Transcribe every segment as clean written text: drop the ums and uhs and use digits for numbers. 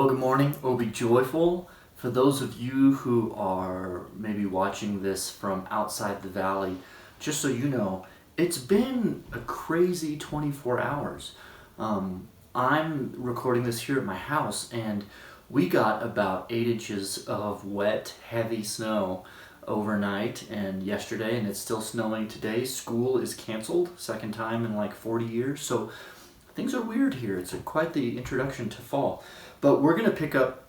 Well, good morning, oh be joyful. For those of you who are maybe watching this from outside the valley, just so you know, it's been a crazy 24 hours. I'm recording this here at my house, and we got about 8 inches of wet, heavy snow overnight and yesterday, and it's still snowing today. School is canceled, second time in like 40 years, so things are weird here. It's quite the introduction to fall. But we're going to pick up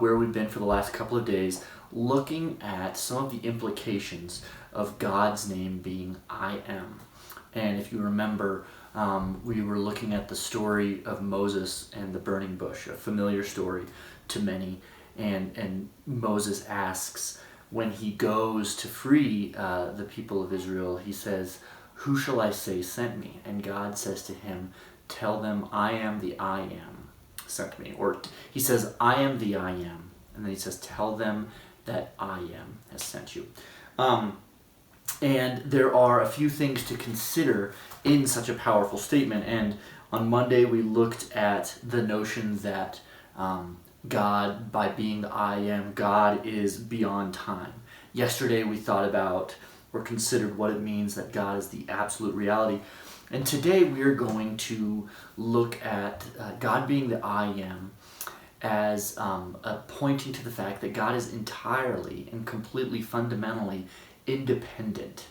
where we've been for the last couple of days, looking at some of the implications of God's name being I am. And if you remember, we were looking at the story of Moses and the burning bush, a familiar story to many. And Moses asks, when he goes to free the people of Israel, he says, "Who shall I say sent me?" And God says to him, "Tell them I am the I am sent me." Or he says, "I am the I am." And then he says, "Tell them that I am has sent you." And there are a few things to consider in such a powerful statement. And on Monday we looked at the notion that God, by being the I am, God is beyond time. Yesterday we thought about or considered what it means that God is the absolute reality. And today we are going to look at God being the I am as pointing to the fact that God is entirely and completely fundamentally independent.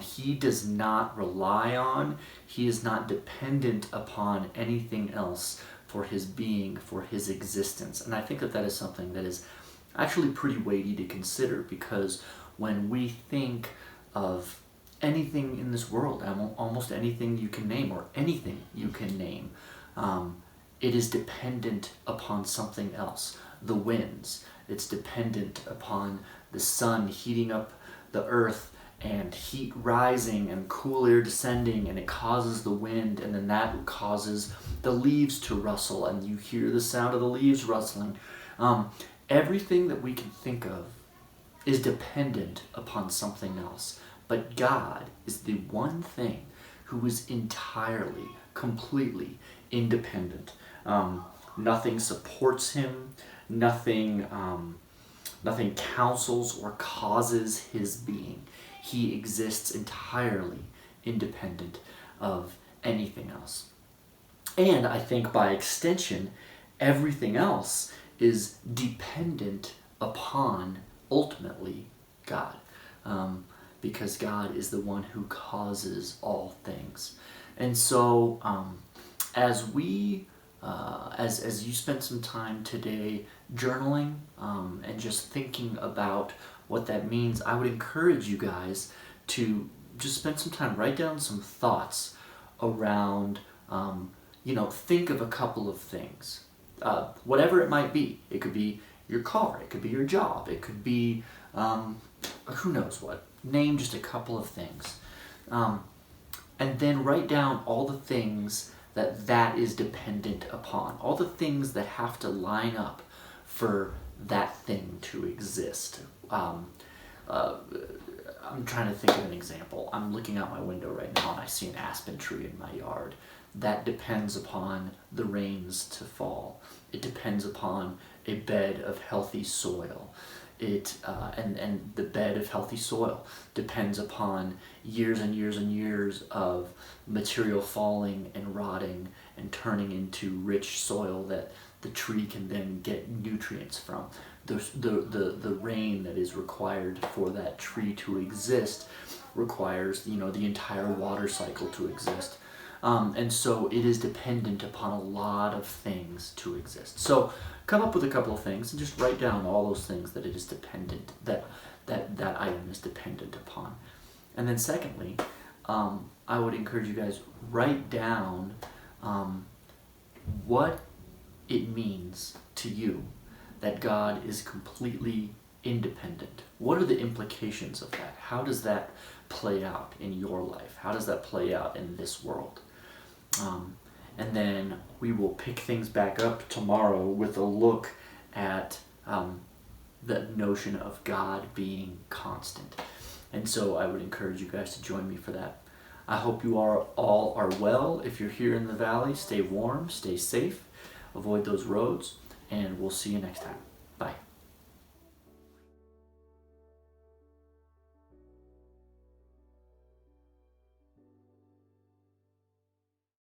He does not rely on, he is not dependent upon anything else for his being, for his existence. And I think that that is something that is actually pretty weighty to consider, because when we think of anything in this world, almost anything you can name, or anything you can name, it is dependent upon something else. The winds, it's dependent upon the sun heating up the earth, and heat rising and cool air descending, and it causes the wind, and then that causes the leaves to rustle, and you hear the sound of the leaves rustling. Everything that we can think of is dependent upon something else. But God is the one thing who is entirely, completely independent. Nothing supports him. Nothing counsels or causes his being. He exists entirely independent of anything else. And I think by extension, everything else is dependent upon, ultimately, God. Because God is the one who causes all things. And so as we as you spend some time today journaling and just thinking about what that means, I would encourage you guys to just spend some time, write down some thoughts around, think of a couple of things. Whatever it might be. It could be your car, it could be your job, it could be who knows what. Name just a couple of things. And then write down all the things that is dependent upon. All the things that have to line up for that thing to exist. I'm trying to think of an example. I'm looking out my window right now and I see an aspen tree in my yard. That depends upon the rains to fall. It depends upon a bed of healthy soil. And the bed of healthy soil depends upon years and years and years of material falling and rotting and turning into rich soil that the tree can then get nutrients from. The rain that is required for that tree to exist requires the entire water cycle to exist. And so it is dependent upon a lot of things to exist. So come up with a couple of things and just write down all those things that it is dependent, that item is dependent upon. And then secondly, I would encourage you guys, write down what it means to you that God is completely independent. What are the implications of that? How does that play out in your life? How does that play out in this world? And then we will pick things back up tomorrow with a look at the notion of God being constant. And so I would encourage you guys to join me for that. I hope you all are well. If you're here in the valley, stay warm, stay safe, avoid those roads. and we'll see you next time. Bye.